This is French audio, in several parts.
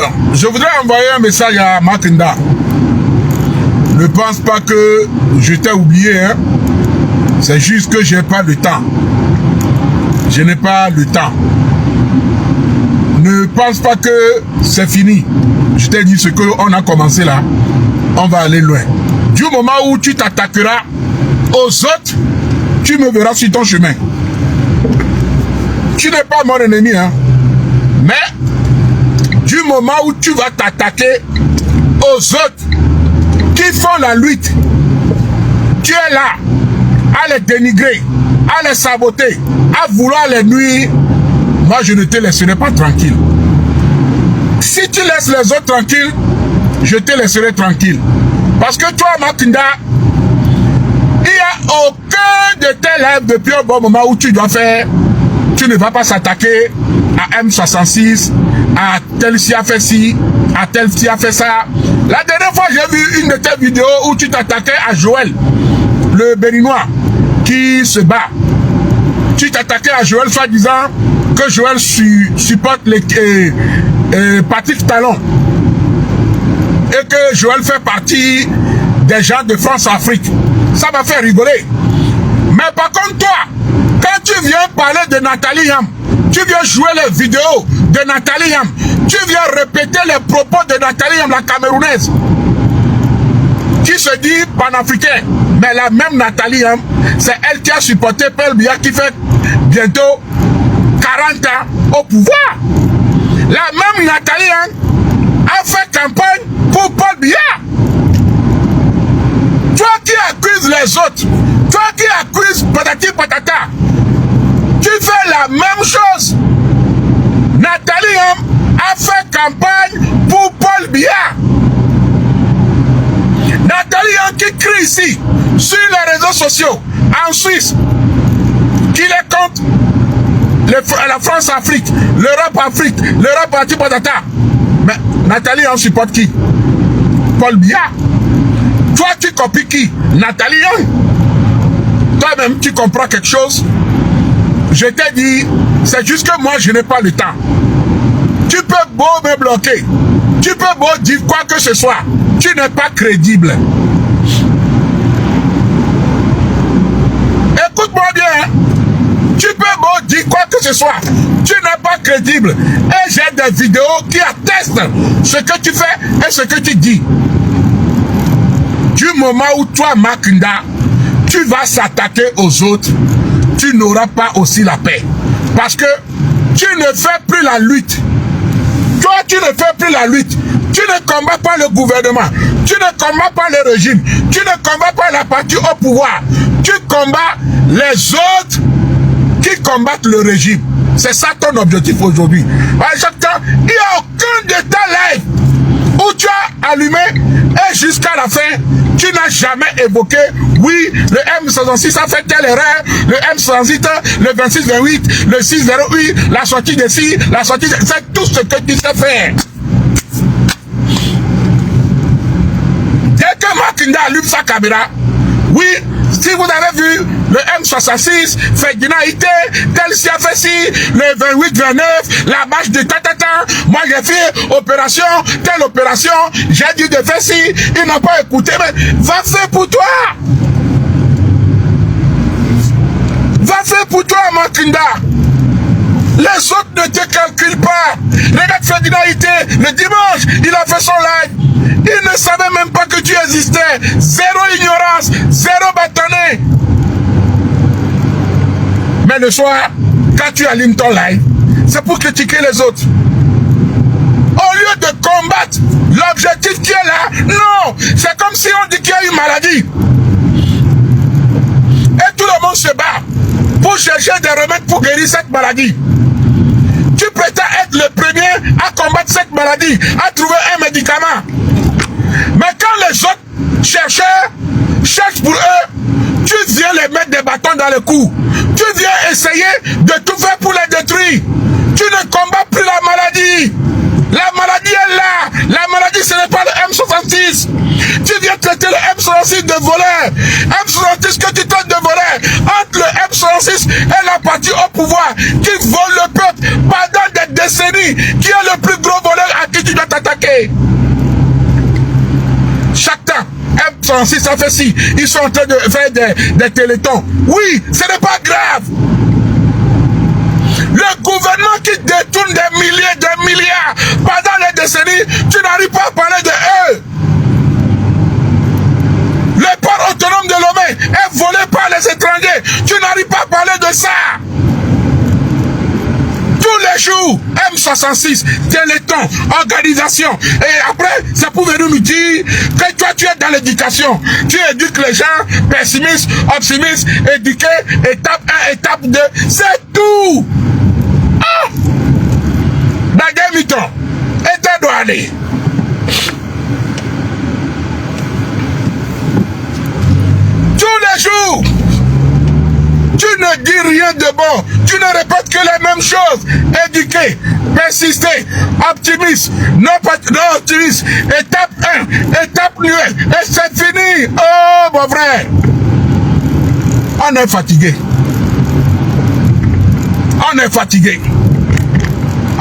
Alors, je voudrais envoyer un message à Makinda. Ne pense pas que je t'ai oublié, hein. C'est juste que j'ai pas le temps. Je n'ai pas le temps. Ne pense pas que c'est fini. Je t'ai dit ce qu'on a commencé là. On va aller loin. Du moment où tu t'attaqueras aux autres, tu me verras sur ton chemin. Tu n'es pas mon ennemi, hein. Mais, du moment où tu vas t'attaquer aux autres qui font la lutte, tu es là à les dénigrer, à les saboter, à vouloir les nuire. Moi, je ne te laisserai pas tranquille. Si tu laisses les autres tranquilles, je te laisserai tranquille. Parce que toi, Makinda, il n'y a aucun de tes lives depuis un bon moment où tu dois faire. Tu ne vas pas s'attaquer à M66, à tel qui a fait ci, à tel qui a fait ça. La dernière fois, j'ai vu une de tes vidéos où tu t'attaquais à Joël, le Béninois, qui se bat. Tu t'attaquais à Joël, soi-disant que Joël supporte les Patrick Talon. Et que Joël fait partie des gens de France-Afrique. Ça m'a fait rigoler. Mais par contre, toi, quand tu viens parler de Nathalie Yam, tu viens jouer les vidéos de Nathalie Yam, tu viens répéter les propos de Nathalie Yam, la Camerounaise, qui se dit panafricain. Mais la même Nathalie Yam, c'est elle qui a supporté Paul Biya, qui fait bientôt 40 ans au pouvoir. La même Nathalie Yam a fait campagne pour Paul Biya. Toi qui accuses les autres, toi qui accuses patati patata, tu fais la même chose. Nathalie Yam a fait campagne pour Paul Biya. Nathalie Yam qui crie ici, sur les réseaux sociaux, en Suisse, qu'il est contre la France-Afrique, l'Europe-Afrique, l'Europe patati patata. Mais Nathalie Yam supporte qui? Paul Biya. Toi, tu copies qui? Nathalie Yam. Toi-même, tu comprends quelque chose? Je t'ai dit, c'est juste que moi, je n'ai pas le temps. Tu peux beau me bloquer. Tu peux beau dire quoi que ce soit. Tu n'es pas crédible. Écoute-moi bien. Hein? Tu peux beau dire quoi que ce soit. Tu n'es pas crédible. Et j'ai des vidéos qui attestent ce que tu fais et ce que tu dis. Du moment où toi, Makinda, tu vas s'attaquer aux autres, tu n'auras pas aussi la paix. Parce que tu ne fais plus la lutte. Toi, tu ne fais plus la lutte. Tu ne combats pas le gouvernement. Tu ne combats pas le régime. Tu ne combats pas la partie au pouvoir. Tu combats les autres qui combattent le régime. C'est ça ton objectif aujourd'hui. À chaque temps, il n'y a aucun de tes lives où tu as allumé et jusqu'à la fin, tu n'as jamais évoqué, oui, le M66 a fait telle erreur, le M68, le 26-28, le 6-08, la sortie de ci, la sortie de... C'est tout ce que tu sais faire. Dès que Makinda allume sa caméra, oui, si vous avez vu le M66, Ferdinand Ité, tel si a fait ci, le 28-29, la marche de tatata, moi j'ai fait opération, telle opération, j'ai dit de faire ci, ils n'ont pas écouté, mais va faire pour toi. Va faire pour toi, Makinda. Les autres ne te calculent pas. Regarde Ferdinand Ité, le dimanche, il a fait son live. Il ne savait même pas que tu existais. Zéro ignorance, zéro bâtonnet. Mais le soir, quand tu allumes ton live, c'est pour critiquer les autres. Au lieu de combattre l'objectif qui est là, non, c'est comme si on dit qu'il y a une maladie. Et tout le monde se bat pour chercher des remèdes pour guérir cette maladie. Tu prétends être le premier à combattre cette maladie, à trouver un médicament. Mais quand les autres chercheurs cherchent pour eux, tu viens les mettre des bâtons dans le cou. Tu viens essayer de tout faire pour les détruire. Tu ne combats plus la maladie. La maladie est là. La maladie, ce n'est pas le M66. Tu viens traiter le M66 de voleur. M66 que tu traites de voleur. Entre le M66 et la partie au pouvoir qui vole le peuple pendant des décennies, qui est le plus gros voleur à qui tu dois t'attaquer. Chaque temps, M66 a fait ci. Ils sont en train de faire des télétons. Oui, ce n'est pas grave. Le gouvernement qui détourne des milliers, des milliards pendant les décennies, tu n'arrives pas à parler de eux. Le port autonome de Lomé est volé par les étrangers. Tu n'arrives pas à parler de ça. Tous les jours, M66, téléthon, organisation. Et après, ça pouvait nous dire que toi, tu es dans l'éducation. Tu éduques les gens, pessimistes, optimistes, éduqués, étape 1, étape 2. C'est tout. Ah! Nagamiton, et t'as doit aller. Tous les jours, tu ne dis rien de bon, tu ne répètes que les mêmes choses. Éduquer, persister, optimiste, non optimiste, étape 1, étape 2, et c'est fini. Oh mon frère, on est fatigué. On est fatigué.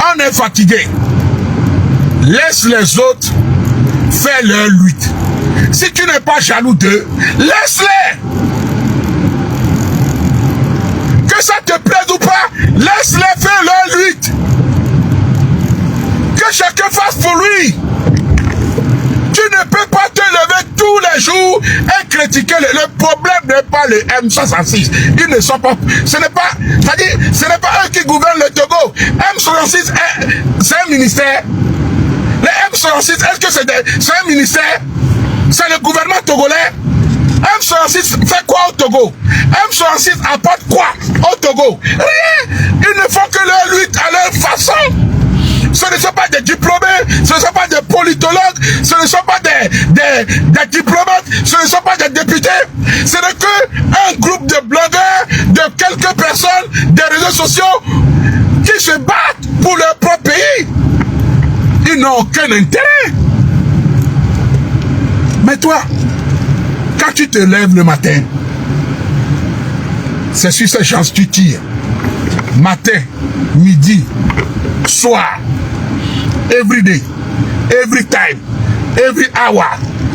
On est fatigué. Laisse les autres faire leur lutte. Si tu n'es pas jaloux d'eux, laisse-les. Que ça te plaise ou pas, laisse-les faire leur lutte. Que chacun fasse pour lui. Tu ne peux pas te lever tous les jours et critiquer. Le problème n'est pas le M66. Ils ne sont pas. Ce n'est pas. C'est-à-dire, ce n'est pas eux qui gouvernent le Togo. M66, c'est un ministère. Le M66, est-ce que c'est un ministère? C'est le gouvernement togolais. M66 fait quoi au Togo? M66 apporte quoi au Togo? Rien. Ils ne font que leur lutte à leur façon. Ce ne sont pas des diplômés, ce ne sont pas des politologues, ce ne sont pas des diplomates, ce ne sont pas des députés. Ce n'est qu'un groupe de blogueurs, de quelques personnes, des réseaux sociaux qui se battent pour leur propre pays. Ils n'ont aucun intérêt. Mais toi, quand tu te lèves le matin, c'est sur ces chances que tu tires. Matin, midi, soir, every day, every time, every hour,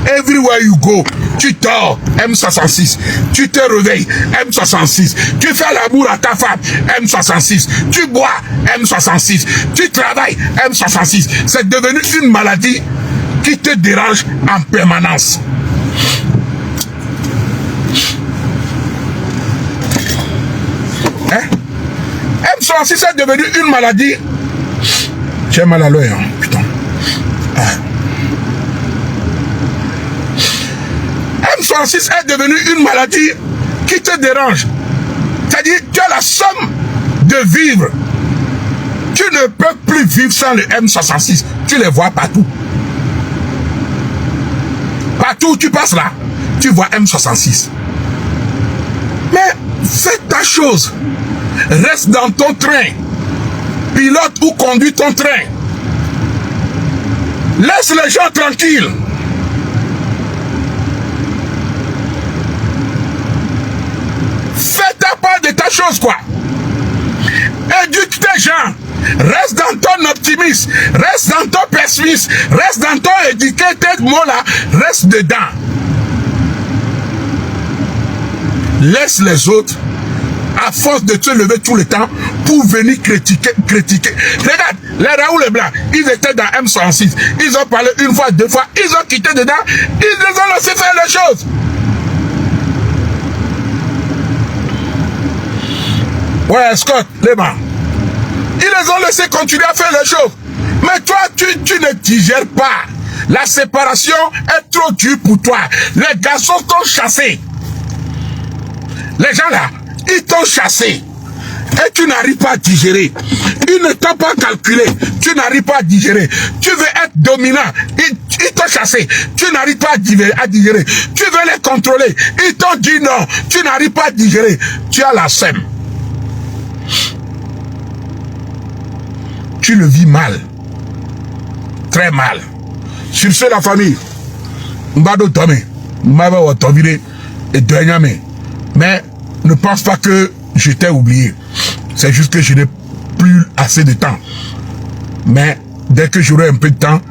everywhere you go, tu dors, M66, tu te réveilles, M66, tu fais l'amour à ta femme, M66, tu bois, M66, tu travailles, M66. C'est devenu une maladie qui te dérange en permanence. Hein? M66 est devenu une maladie. J'ai mal à l'œil, hein, putain. Ah. M66 est devenu une maladie qui te dérange. C'est-à-dire, tu as la somme de vivre. Tu ne peux plus vivre sans le M66. Tu les vois partout. Partout où tu passes là, tu vois M66. Mais fais ta chose. Reste dans ton train. Pilote ou conduis ton train. Laisse les gens tranquilles. Fais ta part de ta chose, quoi. Éduque tes gens. Reste dans ton optimisme. Reste dans ton pessimisme. Reste dans ton éduquer tes mots là. Reste dedans. Laisse les autres, à force de te lever tout le temps, pour venir critiquer. Regarde, les Raoul et Blanc, ils étaient dans M66. Ils ont parlé une fois, deux fois. Ils ont quitté dedans. Ils les ont laissé faire les choses. Ouais, Scott, Lema. Ils les ont laissé continuer à faire les choses. Mais toi, tu ne digères pas. La séparation est trop dure pour toi. Les garçons t'ont chassé. Les gens là, ils t'ont chassé. Et tu n'arrives pas à digérer. Ils ne t'ont pas calculé. Tu n'arrives pas à digérer. Tu veux être dominant. Ils t'ont chassé. Tu n'arrives pas à digérer. Tu veux les contrôler. Ils t'ont dit non. Tu n'arrives pas à digérer. Tu as la sème. Tu le vis mal. Très mal. Sur ce, la famille. Mbado Tomé. Mava Watovire et Danyame. Mais ne pense pas que je t'ai oublié. C'est juste que je n'ai plus assez de temps. Mais dès que j'aurai un peu de temps,